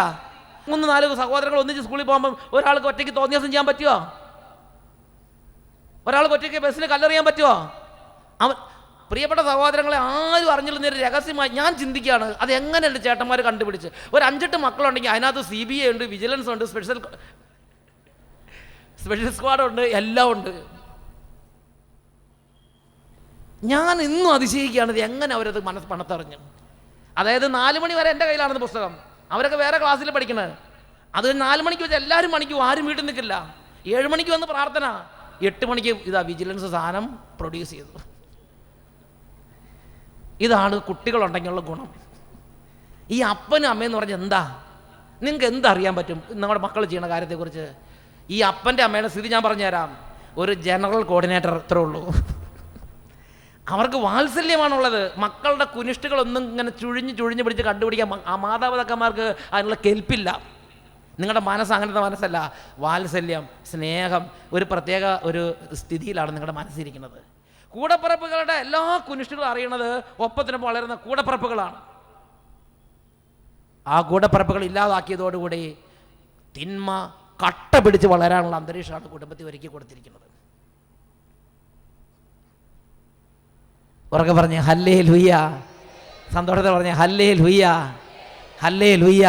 3-4 സഹോദരങ്ങൾ ഒന്നിച്ച് സ്കൂളിൽ പോകുമ്പം ഒരാൾക്ക് ഒറ്റയ്ക്ക് തോന്നിയാസം ചെയ്യാൻ പറ്റുമോ? ഒരാൾക്ക് ഒറ്റയ്ക്ക് ബസ്സിന് കല്ലെറിയാൻ പറ്റുമോ? പ്രിയപ്പെട്ട സഹോദരങ്ങളെ, ആരും അറിഞ്ഞില്ലെന്നൊരു രഹസ്യമായി ഞാൻ ചിന്തിക്കുകയാണ്, അത് എങ്ങനെയുണ്ട് ചേട്ടന്മാർ കണ്ടുപിടിച്ച്. ഒരു 5-8 മക്കളുണ്ടെങ്കിൽ അതിനകത്ത് CBI ഉണ്ട്, വിജിലൻസ് ഉണ്ട്, സ്പെഷ്യൽ സ്ക്വാഡ് ഉണ്ട്, എല്ലാം ഉണ്ട്. ഞാൻ ഇന്നും അതിശയിക്കുകയാണ് ഇത് എങ്ങനെ അവരത് പണത്തറിഞ്ഞു. അതായത് 4 മണി വരെ എൻ്റെ കയ്യിലാണെന്ന് പുസ്തകം, അവരൊക്കെ വേറെ ക്ലാസ്സിൽ പഠിക്കുന്നത്. അത് 4 മണിക്ക് വെച്ച് എല്ലാവരും മണിക്കും, ആരും വീട്ടിൽ നിൽക്കില്ല. 7 മണിക്ക് വന്ന് പ്രാർത്ഥന, 8 മണിക്ക് ഇതാ വിജിലൻസ് സാധനം പ്രൊഡ്യൂസ് ചെയ്തു. ഇതാണ് കുട്ടികളുണ്ടെങ്കിലുള്ള ഗുണം. ഈ അപ്പനും അമ്മയെന്ന് പറഞ്ഞാൽ എന്താ, നിങ്ങൾക്ക് എന്തറിയാൻ പറ്റും നമ്മുടെ മക്കൾ ചെയ്യുന്ന കാര്യത്തെക്കുറിച്ച്? ഈ അപ്പൻ്റെ അമ്മയുടെ സ്ഥിതി ഞാൻ പറഞ്ഞുതരാം. ഒരു ജനറൽ കോർഡിനേറ്റർ അത്രേ ഉള്ളൂ. അവർക്ക് വാത്സല്യമാണുള്ളത്. മക്കളുടെ കുനിഷ്ടുകളൊന്നും ഇങ്ങനെ ചുഴിഞ്ഞ് പിടിച്ച് കണ്ടുപിടിക്കാൻ ആ മാതാപിതാക്കന്മാർക്ക് അതിനുള്ള കെൽപ്പില്ല. നിങ്ങളുടെ മനസ്സ് അങ്ങനത്തെ മനസ്സല്ല. വാത്സല്യം, സ്നേഹം, ഒരു പ്രത്യേക ഒരു സ്ഥിതിയിലാണ് നിങ്ങളുടെ മനസ്സിരിക്കുന്നത്. കൂടപ്പിറപ്പുകളുടെ എല്ലാ കുനിഷ്ടുകളും അറിയണത് ഒപ്പത്തിന് വളരുന്ന കൂടപ്പിറപ്പുകളാണ്. ആ കൂടപ്പിറപ്പുകൾ ഇല്ലാതാക്കിയതോടുകൂടി തിന്മ കട്ട പിടിച്ച് വളരാനുള്ള അന്തരീക്ഷമാണ് കുടുംബത്തിൽ ഒരുക്കി കൊടുത്തിരിക്കുന്നത്. ഉറക്കെ പറഞ്ഞേ ഹല്ലേ ലൂയ. സന്തോഷത്തിൽ പറഞ്ഞേ ഹല്ലേ ലൂയ, ഹല്ലേ ലൂയ.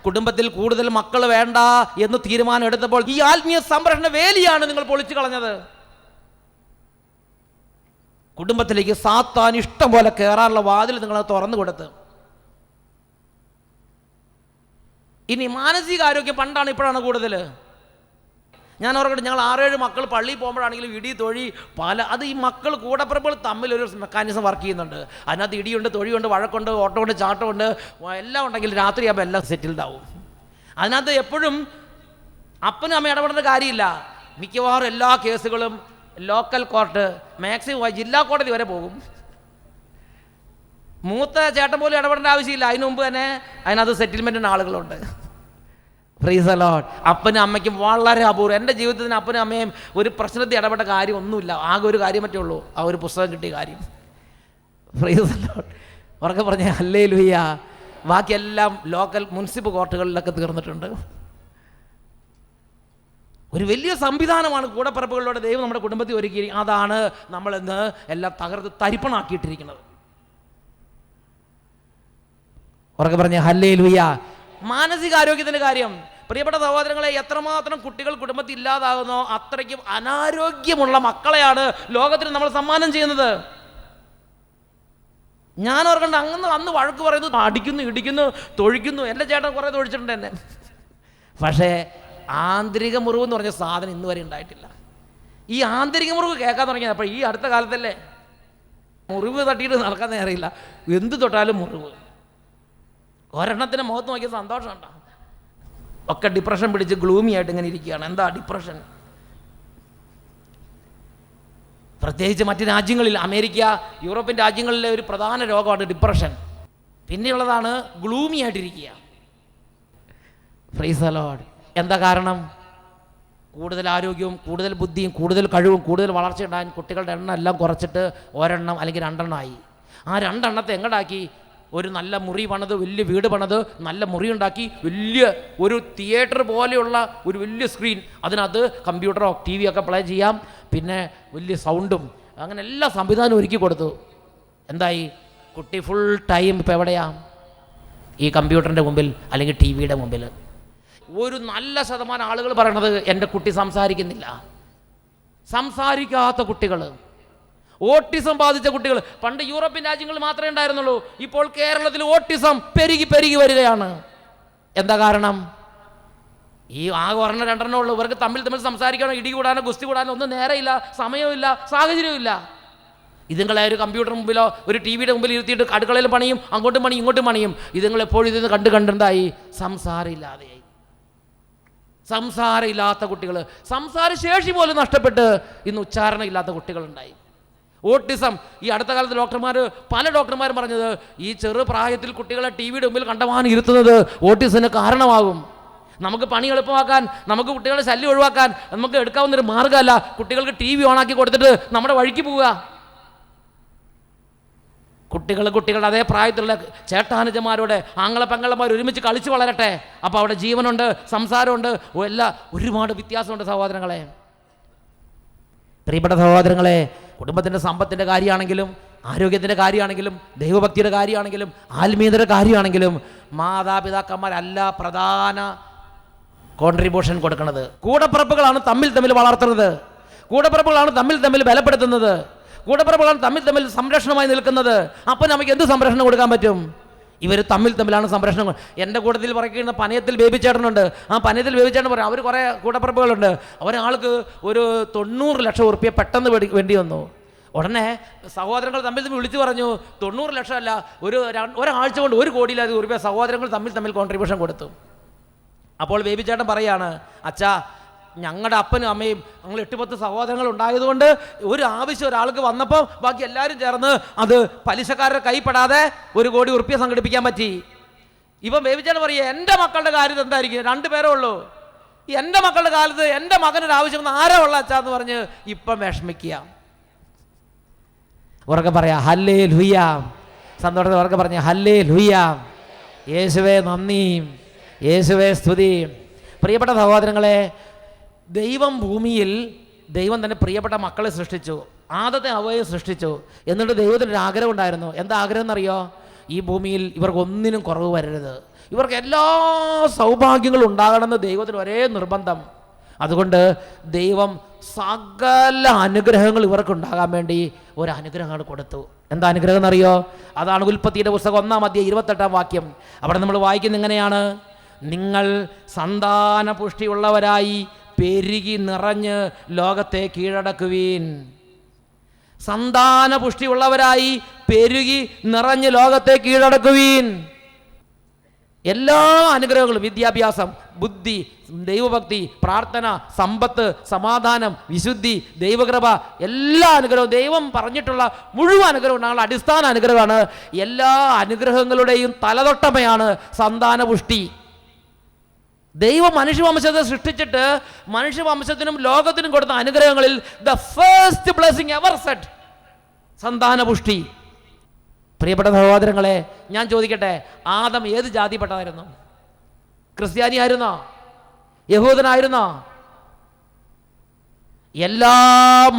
കുടുംബത്തിൽ കൂടുതൽ മക്കൾ വേണ്ട എന്ന് തീരുമാനം എടുത്തപ്പോൾ ഈ ആത്മീയ സംരക്ഷണ വേലിയാണ് നിങ്ങൾ പൊളിച്ചു കളഞ്ഞത്. കുടുംബത്തിലേക്ക് സാത്താൻ ഇഷ്ടം പോലെ കയറാനുള്ള വാതിൽ നിങ്ങൾ തുറന്നു കൊടുത്ത്. ഇനി മാനസികാരോഗ്യം പണ്ടാണ് ഇപ്പോഴാണ് കൂടുതൽ. ഞാൻ ഓർക്കട്ടെ, ഞങ്ങൾ 6-7 മക്കൾ പള്ളിയിൽ പോകുമ്പോഴാണെങ്കിലും ഇടി തൊഴി അത് ഈ മക്കൾ കൂടപ്പിറപ്പുകൾ തമ്മിലൊരു മെക്കാനിസം വർക്ക് ചെയ്യുന്നുണ്ട്. അതിനകത്ത് ഇടിയുണ്ട്, തൊഴിയുണ്ട്, വഴക്കുണ്ട്, ഓട്ടമുണ്ട്, ചാട്ടമുണ്ട്, എല്ലാം ഉണ്ടെങ്കിൽ രാത്രിയാകുമ്പോൾ എല്ലാം സെറ്റിൽഡ് ആവും. അതിനകത്ത് എപ്പോഴും അപ്പനും അമ്മയും ഇടപെടേണ്ട കാര്യമില്ല. മിക്കവാറും എല്ലാ കേസുകളും ലോക്കൽ കോർട്ട്, മാക്സിമം ജില്ലാ കോടതി വരെ പോകും. മൂത്ത ചേട്ടൻ പോലും ഇടപെടേണ്ട ആവശ്യമില്ല. അതിനു മുമ്പ് തന്നെ അതിനകത്ത് സെറ്റിൽമെൻറ്റിന് ആളുകളുണ്ട്. Praise the Lord. അപ്പനും അമ്മയ്ക്കും വളരെ അപൂർവം. എൻ്റെ ജീവിതത്തിന് അപ്പനും അമ്മയും ഒരു പ്രശ്നത്തിൽ ഇടപെട്ട കാര്യം ഒന്നുമില്ല. ആകെ ഒരു കാര്യം പറ്റേ ഉള്ളൂ, ആ ഒരു പുസ്തകം കിട്ടിയ കാര്യം. Praise the Lord. ഉറക്കെ പറഞ്ഞേ ഹല്ലേലൂയ. ബാക്കിയെല്ലാം ലോക്കൽ മുനിസിപ്പൽ കോർട്ടുകളിലൊക്കെ തീർന്നിട്ടുണ്ട്. ഒരു വലിയ സംവിധാനമാണ് കൂടപ്പിറപ്പുകളിലൂടെ ദൈവം നമ്മുടെ കുടുംബത്തിൽ ഒരുക്കി. അതാണ് നമ്മളിന്ന് എല്ലാം തകർത്ത് തരിപ്പണാക്കിയിട്ടിരിക്കുന്നത്. ഉറക്കെ പറഞ്ഞേ ഹല്ലേലൂയ. മാനസികാരോഗ്യത്തിൻ്റെ കാര്യം, പ്രിയപ്പെട്ട സഹോദരങ്ങളെ, എത്രമാത്രം കുട്ടികൾ കുടുംബത്തിൽ ഇല്ലാതാകുന്നോ അത്രയ്ക്കും അനാരോഗ്യമുള്ള മക്കളെയാണ് ലോകത്തിന് നമ്മൾ സമ്മാനം ചെയ്യുന്നത്. ഞാൻ ഓർക്കണ്ട, അന്ന് വഴക്ക് പറയുന്നു, അടിക്കുന്നു, ഇടിക്കുന്നു, തൊഴിക്കുന്നു. എൻ്റെ ചേട്ടൻ കുറേ തൊഴിച്ചിട്ടുണ്ട് എന്നെ. പക്ഷേ ആന്തരിക മുറിവ് എന്ന് പറഞ്ഞ സാധനം ഇന്ന് വരെ ഉണ്ടായിട്ടില്ല. ഈ ആന്തരിക മുറിവ് കേൾക്കാൻ തുടങ്ങിയത് അപ്പോൾ ഈ അടുത്ത കാലത്തല്ലേ. മുറിവ് തട്ടിയിട്ട് നടക്കാൻ അറിയില്ല, എന്ത് തൊട്ടാലും മുറിവ്. ഒരെണ്ണത്തിൻ്റെ മുഖത്ത് നോക്കിയ സന്തോഷം ഉണ്ടോ? ഒക്കെ ഡിപ്രഷൻ പിടിച്ച് ഗ്ലൂമി ആയിട്ട് ഇങ്ങനെ ഇരിക്കുകയാണ്. എന്താ ഡിപ്രഷൻ? പ്രത്യേകിച്ച് മറ്റ് രാജ്യങ്ങളിൽ, അമേരിക്ക, യൂറോപ്യൻ രാജ്യങ്ങളിലെ ഒരു പ്രധാന രോഗമാണ് ഡിപ്രഷൻ. പിന്നെയുള്ളതാണ് ഗ്ലൂമി ആയിട്ടിരിക്കുക. Praise the Lord. എന്താ കാരണം? കൂടുതൽ ആരോഗ്യവും കൂടുതൽ ബുദ്ധിയും കൂടുതൽ കഴിവും കൂടുതൽ വളർച്ച ഉണ്ടാകാൻ കുട്ടികളുടെ എണ്ണം എല്ലാം കുറച്ചിട്ട് ഒരെണ്ണം അല്ലെങ്കിൽ 2 എണ്ണമായി. ആ 2 എണ്ണത്തെ എങ്ങടാക്കി? ഒരു നല്ല മുറി പണിത്, വലിയ വീട് പണിത്, നല്ല മുറി ഉണ്ടാക്കി, വലിയ ഒരു തിയേറ്റർ പോലെയുള്ള ഒരു വലിയ സ്ക്രീൻ, അതിനകത്ത് കമ്പ്യൂട്ടറോ ടി വിയൊക്കെ പ്ലേ ചെയ്യാം, പിന്നെ വലിയ സൗണ്ടും, അങ്ങനെ എല്ലാ സംവിധാനവും ഒരുക്കി കൊടുത്തു. എന്തായി? കുട്ടി ഫുൾ ടൈം ഇപ്പോൾ എവിടെയാ? ഈ കമ്പ്യൂട്ടറിൻ്റെ മുമ്പിൽ അല്ലെങ്കിൽ ടി വിയുടെ മുമ്പിൽ. ഒരു നല്ല ശതമാനം ആളുകൾ പറയണത് എൻ്റെ കുട്ടി സംസാരിക്കുന്നില്ല. സംസാരിക്കാത്ത കുട്ടികൾ, ഓട്ടിസം ബാധിച്ച കുട്ടികൾ. പണ്ട് യൂറോപ്യൻ രാജ്യങ്ങളിൽ മാത്രമേ ഉണ്ടായിരുന്നുള്ളൂ. ഇപ്പോൾ കേരളത്തിൽ ഓട്ടിസം പെരുകി വരികയാണ്. എന്താ കാരണം? ഈ ആകെ 1-2 ഉള്ളൂ. ഇവർക്ക് തമ്മിൽ സംസാരിക്കാനോ ഇടി കൂടാനോ ഗുസ്തി കൂടാനോ ഒന്നും നേരെയില്ല, സമയമില്ല, സാഹചര്യമില്ല. ഇതുങ്ങളെ ഒരു കമ്പ്യൂട്ടർ മുമ്പിലോ ഒരു ടി വിയുടെ മുമ്പിൽ ഇരുത്തിയിട്ട് അടുക്കളയിൽ പണിയും, അങ്ങോട്ടും പണിയും ഇങ്ങോട്ടും പണിയും. ഇതുങ്ങൾ എപ്പോഴും ഇതിന് കണ്ടെന്തായി? സംസാരമില്ലാതെയായി. സംസാരമില്ലാത്ത കുട്ടികൾ, സംസാരശേഷി പോലും നഷ്ടപ്പെട്ട് ഇന്ന് ഉച്ചാരണം ഇല്ലാത്ത കുട്ടികളുണ്ടായി. ഓട്ടിസം. ഈ അടുത്ത കാലത്ത് പല ഡോക്ടർമാരും പറഞ്ഞത് ഈ ചെറുപ്രായത്തിൽ കുട്ടികളെ ടി വിയുടെ മുമ്പിൽ കണ്ടമാനം ഇരുത്തുന്നത് ഓട്ടിസത്തിന് കാരണമാകും. നമുക്ക് പണി എളുപ്പമാക്കാൻ, നമുക്ക് കുട്ടികളുടെ ശല്യം ഒഴിവാക്കാൻ നമുക്ക് എടുക്കാവുന്നൊരു മാർഗ്ഗമല്ല കുട്ടികൾക്ക് ടി വി ഓണാക്കി കൊടുത്തിട്ട് നമ്മുടെ വഴിക്ക് പോവുക. കുട്ടികളുടെ അതേ പ്രായത്തിലുള്ള ചേട്ടാനുജന്മാരോട് പെങ്ങളമാർ ഒരുമിച്ച് കളിച്ച് വളരട്ടെ. അപ്പോൾ അവിടെ ജീവനുണ്ട്, സംസാരമുണ്ട്, ഒരുപാട് വ്യത്യാസമുണ്ട് സഹോദരങ്ങളെ. പ്രിയപ്പെട്ട സഹോദരങ്ങളെ, കുടുംബത്തിൻ്റെ സമ്പത്തിൻ്റെ കാര്യമാണെങ്കിലും ആരോഗ്യത്തിൻ്റെ കാര്യമാണെങ്കിലും ദൈവഭക്തിയുടെ കാര്യമാണെങ്കിലും ആത്മീയതയുടെ കാര്യമാണെങ്കിലും മാതാപിതാക്കന്മാരല്ല പ്രധാന കോൺട്രിബ്യൂഷൻ കൊടുക്കുന്നത്. കൂടപ്പിറപ്പുകളാണ് തമ്മിൽ വളർത്തുന്നത്. കൂടപ്പിറപ്പുകളാണ് തമ്മിൽ ബലപ്പെടുത്തുന്നത്. കൂടപ്പിറപ്പുകളാണ് തമ്മിൽ സംരക്ഷണമായി നിൽക്കുന്നത്. അപ്പം നമുക്ക് എന്ത് സംരക്ഷണം കൊടുക്കാൻ പറ്റും? ഇവർ തമ്മിലാണ് സംരക്ഷണം. എൻ്റെ കൂട്ടത്തിൽ പറയുന്ന പനയത്തിൽ ബേബിച്ചേട്ടനുണ്ട്. ആ പനയത്തിൽ ബേബിച്ചേട്ടൻ പറയും, അവർ കുറേ കൂടപ്പിറപ്പുകളുണ്ട്. ഒരാൾക്ക് ഒരു 90 ലക്ഷം ഉറുപ്പിക പെട്ടെന്ന് വേണ്ടി വന്നു. ഉടനെ സഹോദരങ്ങൾ തമ്മിൽ വിളിച്ചു പറഞ്ഞു, 90 ലക്ഷം അല്ല, ഒരാഴ്ച കൊണ്ട് 1 കോടിയിലധികം ഉറുപ്പിക സഹോദരങ്ങൾ തമ്മിൽ കോൺട്രിബ്യൂഷൻ കൊടുത്തു. അപ്പോൾ ബേബിച്ചേട്ടൻ പറയാണ്, അച്ഛാ, ഞങ്ങളുടെ അപ്പനും അമ്മയും ഞങ്ങൾ 8-10 സഹോദരങ്ങൾ ഉണ്ടായതുകൊണ്ട് ഒരു ആവശ്യം ഒരാൾക്ക് വന്നപ്പോൾ ബാക്കി എല്ലാവരും ചേർന്ന് അത് പലിശക്കാരുടെ കൈപ്പെടാതെ 1 കോടി ഉറുപ്പിക സംഘടിപ്പിക്കാൻ പറ്റി. ഇപ്പം ബേബിച്ചേട്ടൻ പറയുക, എൻ്റെ മക്കളുടെ കാര്യം എന്തായിരിക്കും? 2 പേരേ ഉള്ളൂ. എൻ്റെ മക്കളുടെ കാലത്ത് എൻ്റെ മകനൊരു ആവശ്യം ആരാ ഉള്ള അച്ഛാന്ന് പറഞ്ഞ് ഇപ്പം വിഷമിക്കുക. ഉറക്കെ പറയാ ഹല്ലേലൂയ. സന്തോഷത്തോടെ ഉറക്കെ പറഞ്ഞ ഹല്ലേലൂയ. യേശുവേ നന്ദി, യേശുവേ സ്തുതി. പ്രിയപ്പെട്ട സഹോദരങ്ങളെ, ദൈവം ഭൂമിയിൽ തന്നെ പ്രിയപ്പെട്ട മക്കളെ സൃഷ്ടിച്ചു. ആദത്തെ ഹവ്വയെ സൃഷ്ടിച്ചു. എന്നിട്ട് ദൈവത്തിനൊരു ആഗ്രഹം ഉണ്ടായിരുന്നു. എന്താ ആഗ്രഹം എന്നറിയോ? ഈ ഭൂമിയിൽ ഇവർക്കൊന്നിനും കുറവ് വരരുത്, ഇവർക്ക് എല്ലാ സൗഭാഗ്യങ്ങളും ഉണ്ടാകണമെന്ന് ദൈവത്തിന് ഒരേ നിർബന്ധം. അതുകൊണ്ട് ദൈവം സകല അനുഗ്രഹങ്ങൾ ഇവർക്കുണ്ടാകാൻ വേണ്ടി ഒരു അനുഗ്രഹങ്ങൾ കൊടുത്തു. എന്താ അനുഗ്രഹം എന്നറിയോ? അതാണ് ഉൽപ്പത്തിയുടെ പുസ്തകം 1:28 അവിടെ നമ്മൾ വായിക്കുന്നത് ഇങ്ങനെയാണ്: നിങ്ങൾ സന്താന പുഷ്ടിയുള്ളവരായി പെരുകി നിറഞ്ഞ് ലോകത്തെ കീഴടക്കുവീൻ. സന്താന പുഷ്ടിയുള്ളവരായി പെരുകി നിറഞ്ഞ് ലോകത്തെ കീഴടക്കുവീൻ. എല്ലാ അനുഗ്രഹങ്ങളും, വിദ്യാഭ്യാസം, ബുദ്ധി, ദൈവഭക്തി, പ്രാർത്ഥന, സമ്പത്ത്, സമാധാനം, വിശുദ്ധി, ദൈവകൃപ, എല്ലാ അനുഗ്രഹവും, ദൈവം പറഞ്ഞിട്ടുള്ള മുഴുവൻ അനുഗ്രഹം ഉണ്ടാകുന്ന അടിസ്ഥാന അനുഗ്രഹമാണ്. എല്ലാ അനുഗ്രഹങ്ങളുടെയും തലതൊട്ടമയാണ് സന്താനപുഷ്ടി. ദൈവം മനുഷ്യവംശത്തെ സൃഷ്ടിച്ചിട്ട് മനുഷ്യവംശത്തിനും ലോകത്തിനും കൊടുത്ത അനുഗ്രഹങ്ങളിൽ the first blessing ever set സന്താനപുഷ്ടി. പ്രിയപ്പെട്ട സഹോദരങ്ങളെ, ഞാൻ ചോദിക്കട്ടെ, ആദം ഏത് ജാതിപ്പെട്ടതായിരുന്നു? ക്രിസ്ത്യാനി ആയിരുന്നോ? യഹൂദനായിരുന്നോ? എല്ലാ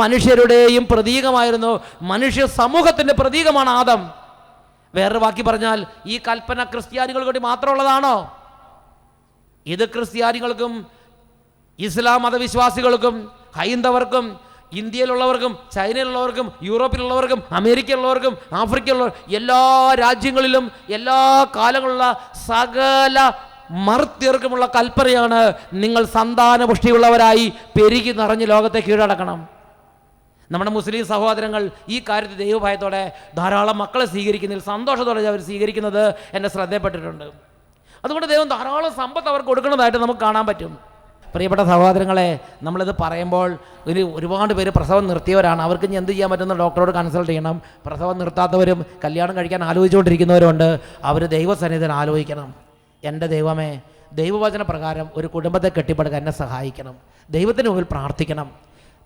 മനുഷ്യരുടെയും പ്രതീകമായിരുന്നു. മനുഷ്യ സമൂഹത്തിൻ്റെ പ്രതീകമാണ് ആദം. വേറൊരു വാക്കി പറഞ്ഞാൽ, ഈ കൽപ്പന ക്രിസ്ത്യാനികൾക്ക് വേണ്ടി മാത്രമുള്ളതാണോ? ഇത് ക്രിസ്ത്യാനികൾക്കും ഇസ്ലാം മതവിശ്വാസികൾക്കും ഹൈന്ദവർക്കും ഇന്ത്യയിലുള്ളവർക്കും ചൈനയിലുള്ളവർക്കും യൂറോപ്പിലുള്ളവർക്കും അമേരിക്കയിലുള്ളവർക്കും ആഫ്രിക്കയിലുള്ളവർ എല്ലാ രാജ്യങ്ങളിലും എല്ലാ കാലങ്ങളിലുള്ള സകല മർത്യർക്കുമുള്ള കൽപ്പനയാണ്: നിങ്ങൾ സന്താനപുഷ്ടിയുള്ളവരായി പെരുകി നിറഞ്ഞ് ലോകത്തെ കീഴടക്കണം. നമ്മുടെ മുസ്ലിം സഹോദരങ്ങൾ ഈ കാര്യത്തിൽ ദൈവഭയത്തോടെ ധാരാളം മക്കളെ സ്വീകരിക്കുന്നതിൽ സന്തോഷത്തോടെ അവർ സ്വീകരിക്കുന്നത് എൻ്റെ ശ്രദ്ധയിൽപ്പെട്ടിട്ടുണ്ട്. അതുകൊണ്ട് ദൈവം ധാരാളം സമ്പത്ത് അവർക്ക് കൊടുക്കുന്നതായിട്ട് നമുക്ക് കാണാൻ പറ്റും. പ്രിയപ്പെട്ട സഹോദരങ്ങളെ, നമ്മളിത് പറയുമ്പോൾ ഒരുപാട് പേര് പ്രസവം നിർത്തിയവരാണ്. അവർക്ക് ഇനി എന്ത് ചെയ്യാൻ പറ്റുന്ന ഡോക്ടറോട് കൺസൾട്ട് ചെയ്യണം. പ്രസവം നിർത്താത്തവരും കല്യാണം കഴിക്കാൻ ആലോചിച്ചുകൊണ്ടിരിക്കുന്നവരുണ്ട്. അവർ ദൈവസന്നിധിയിൽ ആലോചിക്കണം. എൻ്റെ ദൈവമേ, ദൈവവചന പ്രകാരം ഒരു കുടുംബത്തെ കെട്ടിപ്പടുക്കാൻ എന്നെ സഹായിക്കണം. ദൈവത്തിന് മുമ്പിൽ പ്രാർത്ഥിക്കണം.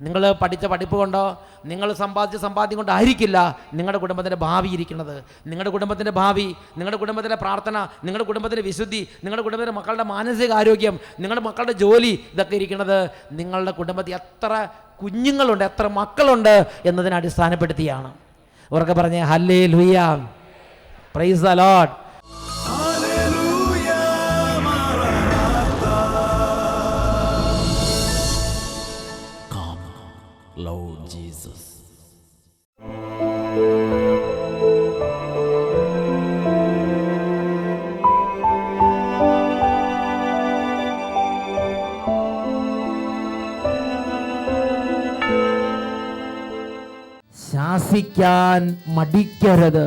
നിങ്ങൾ പഠിച്ച പഠിപ്പ് കൊണ്ടോ നിങ്ങൾ സമ്പാദിച്ച സമ്പാദ്യം കൊണ്ടായിരിക്കില്ല നിങ്ങളുടെ കുടുംബത്തിൻ്റെ ഭാവി ഇരിക്കുന്നത്. നിങ്ങളുടെ കുടുംബത്തിൻ്റെ ഭാവി, നിങ്ങളുടെ കുടുംബത്തിൻ്റെ പ്രാർത്ഥന, നിങ്ങളുടെ കുടുംബത്തിൻ്റെ വിശുദ്ധി, നിങ്ങളുടെ കുടുംബത്തിൻ്റെ മക്കളുടെ മാനസിക ആരോഗ്യം, നിങ്ങളുടെ മക്കളുടെ ജോലി, ഇതൊക്കെ ഇരിക്കുന്നത് നിങ്ങളുടെ കുടുംബത്തിൽ എത്ര കുഞ്ഞുങ്ങളുണ്ട്, എത്ര മക്കളുണ്ട് എന്നതിനെ അടിസ്ഥാനപ്പെടുത്തിയാണ്. ഉറക്കെ പറഞ്ഞേ hallelujah, praise the Lord. Lord Jesus. ശാസിക്കാൻ മടിക്കരുത്.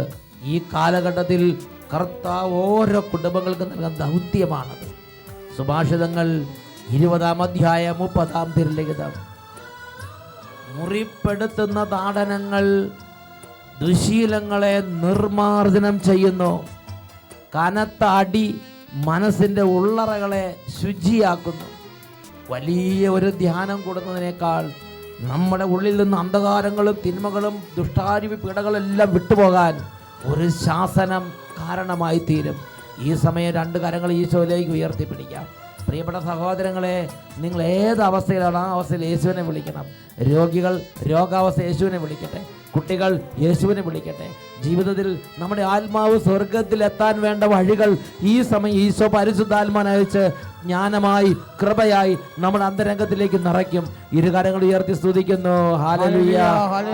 ഈ കാലഘട്ടത്തിൽ കർത്താവ് ഓരോ കുടുംബങ്ങൾക്കും നൽകുന്ന ദൗത്യമാണത്. സുഭാഷിതങ്ങൾ 20:30 മുറിപ്പെടുത്തുന്ന താടനങ്ങൾ ദുശീലങ്ങളെ നിർമാർജനം ചെയ്യുന്നു. കനത്ത അടി മനസ്സിൻ്റെ ഉള്ളറകളെ ശുചിയാക്കുന്നു. വലിയ ഒരു ധ്യാനം കൊടുക്കുന്നതിനേക്കാൾ നമ്മുടെ ഉള്ളിൽ നിന്ന് അന്ധകാരങ്ങളും തിന്മകളും ദുഷ്ടാരൂപി പീഡകളെല്ലാം വിട്ടുപോകാൻ ഒരു ശാസനം കാരണമായി തീരും. ഈ സമയം 2 കരങ്ങൾ ഈശോയിലേക്ക് ഉയർത്തിപ്പിടിക്കാം. പ്രിയപ്പെട്ട സഹോദരങ്ങളെ, നിങ്ങൾ ഏത് അവസ്ഥയിലാണ് ആ അവസ്ഥയിൽ യേശുവിനെ വിളിക്കണം. രോഗികൾ രോഗാവസ്ഥ യേശുവിനെ വിളിക്കട്ടെ, കുട്ടികൾ യേശുവിനെ വിളിക്കട്ടെ. ജീവിതത്തിൽ നമ്മുടെ ആത്മാവ് സ്വർഗത്തിലെത്താൻ വേണ്ട വഴികൾ ഈ സമയം ഈശോ പരിശുദ്ധാത്മാനയച്ച് ജ്ഞാനമായി കൃപയായി നമ്മുടെ അന്തരംഗത്തിലേക്ക് നിറയ്ക്കും. ഇരുകരങ്ങൾ ഉയർത്തി സ്തുതിക്കുന്നു. Hallelujah,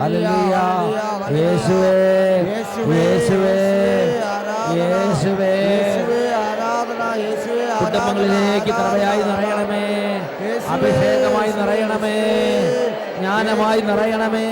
hallelujah. യേശുവേ, യേശുവേ, യേശുവേ. കുടുംബങ്ങളിലേക്ക് കൃപയായി നിറയണമേ, അഭിഷേകമായി നിറയണമേ, ജ്ഞാനമായി നിറയണമേ.